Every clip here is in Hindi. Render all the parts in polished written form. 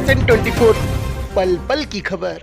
SN24 पल पल की खबर।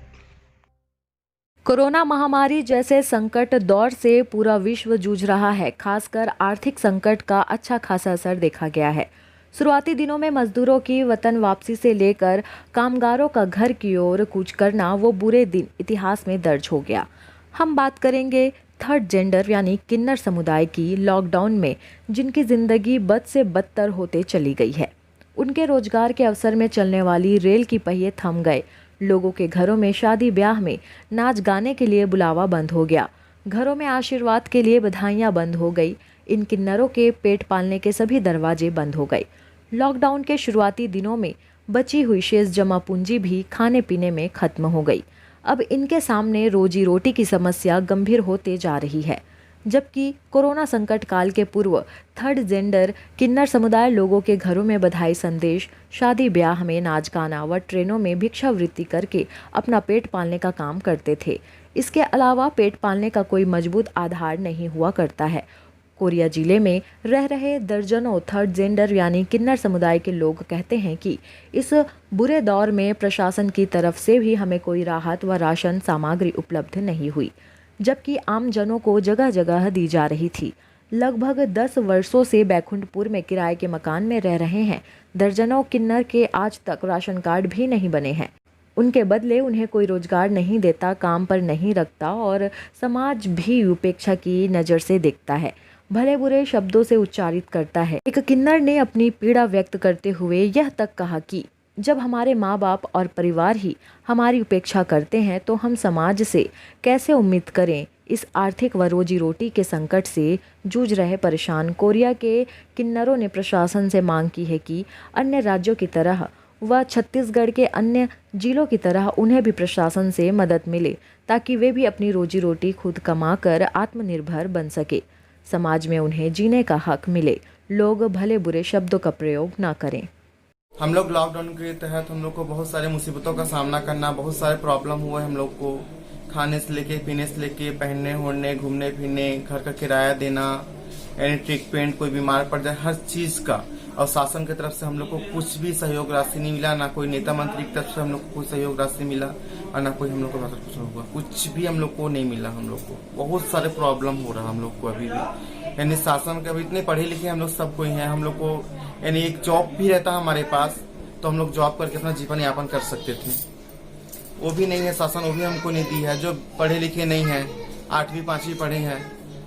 कोरोना महामारी जैसे संकट दौर से पूरा विश्व जूझ रहा है। खासकर आर्थिक संकट का अच्छा खासा असर देखा गया है। शुरुआती दिनों में मजदूरों की वतन वापसी से लेकर कामगारों का घर की ओर कूच करना, वो बुरे दिन इतिहास में दर्ज हो गया। हम बात करेंगे थर्ड जेंडर यानी किन्नर समुदाय की। लॉकडाउन में जिनकी जिंदगी बद से बदतर होते चली गई है, उनके रोजगार के अवसर में चलने वाली रेल की पहिए थम गए। लोगों के घरों में शादी ब्याह में नाच गाने के लिए बुलावा बंद हो गया। घरों में आशीर्वाद के लिए बधाइयां बंद हो गई। इन किन्नरों के पेट पालने के सभी दरवाजे बंद हो गए। लॉकडाउन के शुरुआती दिनों में बची हुई शेष जमा पूंजी भी खाने पीने में खत्म हो गई। अब इनके सामने रोजी रोटी की समस्या गंभीर होते जा रही है। जबकि कोरोना संकट काल के पूर्व थर्ड जेंडर किन्नर समुदाय लोगों के घरों में बधाई संदेश, शादी ब्याह में नाच गाना व ट्रेनों में भिक्षावृत्ति करके अपना पेट पालने का काम करते थे। इसके अलावा पेट पालने का कोई मजबूत आधार नहीं हुआ करता है। कोरिया जिले में रह रहे दर्जनों थर्ड जेंडर यानी किन्नर समुदाय के लोग कहते हैं कि इस बुरे दौर में प्रशासन की तरफ से भी हमें कोई राहत व राशन सामग्री उपलब्ध नहीं हुई, जबकि आम जनों को जगह जगह दी जा रही थी। लगभग 10 वर्षों से बैकुंठपुर में किराए के मकान में रह रहे हैं। दर्जनों किन्नर के आज तक राशन कार्ड भी नहीं बने हैं। उनके बदले उन्हें कोई रोजगार नहीं देता, काम पर नहीं रखता और समाज भी उपेक्षा की नज़र से देखता है, भले बुरे शब्दों से उच्चारित करता है। एक किन्नर ने अपनी पीड़ा व्यक्त करते हुए यह तक कहा कि जब हमारे माँ बाप और परिवार ही हमारी उपेक्षा करते हैं तो हम समाज से कैसे उम्मीद करें। इस आर्थिक व रोजी रोटी के संकट से जूझ रहे परेशान कोरिया के किन्नरों ने प्रशासन से मांग की है कि अन्य राज्यों की तरह व छत्तीसगढ़ के अन्य जिलों की तरह उन्हें भी प्रशासन से मदद मिले, ताकि वे भी अपनी रोजी रोटी खुद कमाकर आत्मनिर्भर बन सके। समाज में उन्हें जीने का हक मिले। लोग भले बुरे शब्दों का प्रयोग न करें। हम लोग लॉकडाउन के तहत हम लोग को बहुत सारे मुसीबतों का सामना करना, बहुत सारे प्रॉब्लम हुए हम लोग को, खाने से लेके, पीने से लेके, पहनने ओढ़ने, घूमने फिरने, घर का किराया देना, यानी ट्रीटमेंट, कोई बीमार पड़ जाए, हर चीज का। और शासन की तरफ से हम लोग को कुछ भी सहयोग राशि नहीं मिला, ना कोई नेता मंत्री की तरफ से हम लोग को कोई सहयोग राशि मिला और ना कोई हम लोग को कुछ हुआ, कुछ भी हम लोग को नहीं मिला। हम लोग को बहुत सारे प्रॉब्लम हो रहा हम लोग को अभी भी, यानी शासन का भी इतने पढ़े लिखे हम लोग सब कोई है। हम लोग को यानी एक जॉब भी रहता हमारे पास तो हम लोग जॉब करके अपना जीवन यापन कर सकते थे, वो भी नहीं है। शासन वो भी हमको नहीं दी है। जो पढ़े लिखे नहीं है, 8वीं 5वीं पढ़े हैं,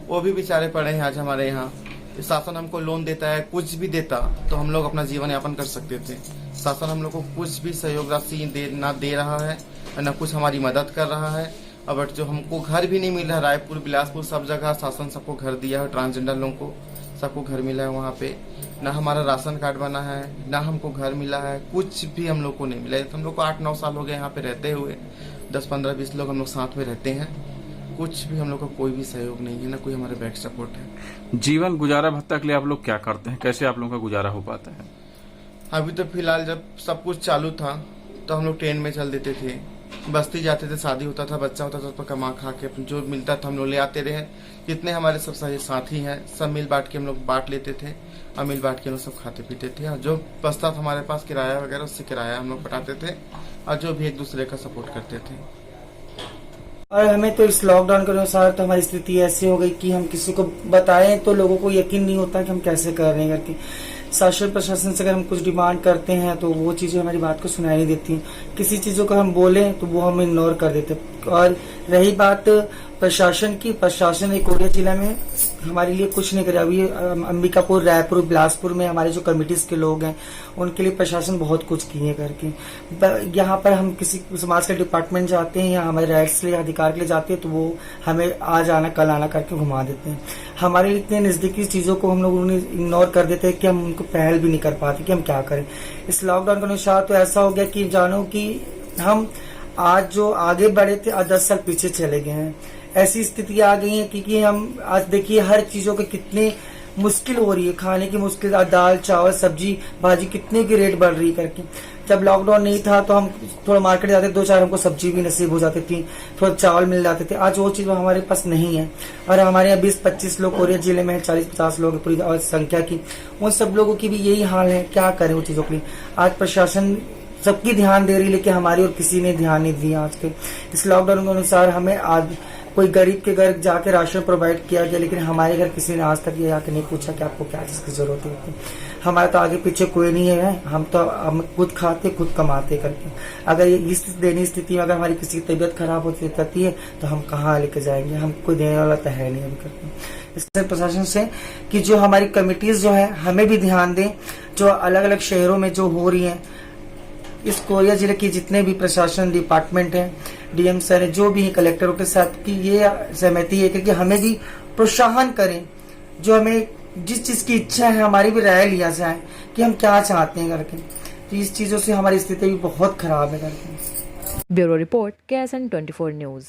वो भी बेचारे पढ़े हैं। आज हमारे यहाँ शासन हमको लोन देता है, कुछ भी देता तो हम लोग अपना जीवन यापन कर सकते थे। शासन हम लोग को कुछ भी सहयोग राशि ना दे रहा है, न कुछ हमारी मदद कर रहा है। और बट जो हमको घर भी नहीं मिल रहा, रायपुर, बिलासपुर, सब जगह शासन सबको घर दिया है। ट्रांसजेंडर लोगों को सबको घर मिला है वहाँ पे। ना हमारा राशन कार्ड बना है, ना हमको घर मिला है, कुछ भी हम लोग को नहीं मिला है। हम लोग को 8-9 साल हो गए यहाँ पे रहते हुए, 10-15-20 लोग हम लोग साथ में रहते हैं। कुछ भी हम लोग को कोई भी सहयोग नहीं है, ना कोई हमारे बैक सपोर्ट है। जीवन गुजारा भत्ता के लिए आप लोग क्या करते हैं, कैसे आप लोगों का गुजारा हो पाता है? अभी तो फिलहाल जब सब कुछ चालू था तो हम लोग ट्रेन में चल देते थे, बस्ती जाते थे, शादी होता था, बच्चा होता था, तो कमा खा के जो मिलता था हम लोग ले आते रहे। जितने हमारे सब सही साथी हैं सब मिल बांट के हम लोग बांट लेते थे और मिल बांट के हम लोग सब खाते पीते थे। और जो बचता था हमारे पास किराया वगैरह, उससे किराया हम लोग पटाते थे और जो भी एक दूसरे का सपोर्ट करते थे। और हमें तो इस लॉकडाउन के अनुसार तो हमारी स्थिति ऐसी हो गई कि हम किसी को बताएं तो लोगों को यकीन नहीं होता कि हम कैसे कर रहे हैं करके। शासन प्रशासन से अगर हम कुछ डिमांड करते हैं तो वो चीजें हमारी बात को सुनाई नहीं देती। किसी चीजों को हम बोले तो वो हम इग्नोर कर देते। और रही बात प्रशासन की, प्रशासन एक कोरिया जिला में हमारे लिए कुछ नहीं करे। अभी अंबिकापुर, रायपुर, बिलासपुर में हमारे जो कमिटीज के लोग हैं उनके लिए प्रशासन बहुत कुछ किए करके। यहाँ पर हम किसी समाज के डिपार्टमेंट जाते हैं या हमारे राइट्स के लिए, अधिकार के लिए जाते हैं तो वो हमें आज आना कल आना करके घुमा देते हैं। हमारे लिए इतने नजदीकी चीजों को हम लोग उन्हें इग्नोर कर देते हैं कि हम उनको पहल भी नहीं कर पाते कि हम क्या करें। इस लॉकडाउन के अनुसार तो ऐसा हो गया कि जानो कि हम आज जो आगे बढ़े थे आज 10 साल पीछे चले गए हैं। ऐसी स्थिति आ गई है क्योंकि हम आज देखिए हर चीजों के कितने मुश्किल हो रही है, खाने की मुश्किल, दाल चावल सब्जी भाजी कितने की रेट बढ़ रही करके। जब लॉकडाउन नहीं था तो हम थोड़ा मार्केट जाते, 2-4 हमको सब्जी भी नसीब हो जाती थी, थोड़ा चावल मिल जाते थे। आज वो चीज हमारे पास नहीं है। और हमारे यहाँ 20-25 लोग कोरिया जिले में है, 40-50 लोग पूरी संख्या की। उन सब लोगों की भी यही हाल है, क्या करें उन चीजों के लिए। आज प्रशासन सबकी ध्यान दे रही, लेकिन हमारी और किसी ने ध्यान नहीं दिया। आज के इस लॉकडाउन के अनुसार हमें आज कोई गरीब के घर जाके राशन प्रोवाइड किया गया, लेकिन हमारे घर किसी ने आज तक ये आके नहीं पूछा कि आपको क्या चीज की जरूरत है। हमारा तो आगे पीछे कोई नहीं है, हम खुद खाते खुद कमाते करके। अगर इस दयनीय स्थिति में अगर हमारी किसी की तबीयत खराब होती रहती है तो हम कहाँ लेके जाएंगे, हम कोई देने वाला तो है नहीं अभी करके। इससे प्रशासन से कि जो हमारी कमिटीज जो है हमें भी ध्यान दें, जो अलग अलग शहरों में जो हो रही है, इस कोरिया जिले की जितने भी प्रशासन डिपार्टमेंट है, डीएम सर है, जो भी कलेक्टरों के साथ की ये सहमति है कि हमें भी प्रोत्साहन करें, जो हमें जिस चीज की इच्छा है हमारी भी राय लिया जाए कि हम क्या चाहते हैं करके। तो इस चीजों से हमारी स्थिति भी बहुत खराब है करके। Bureau report KSN 24 news.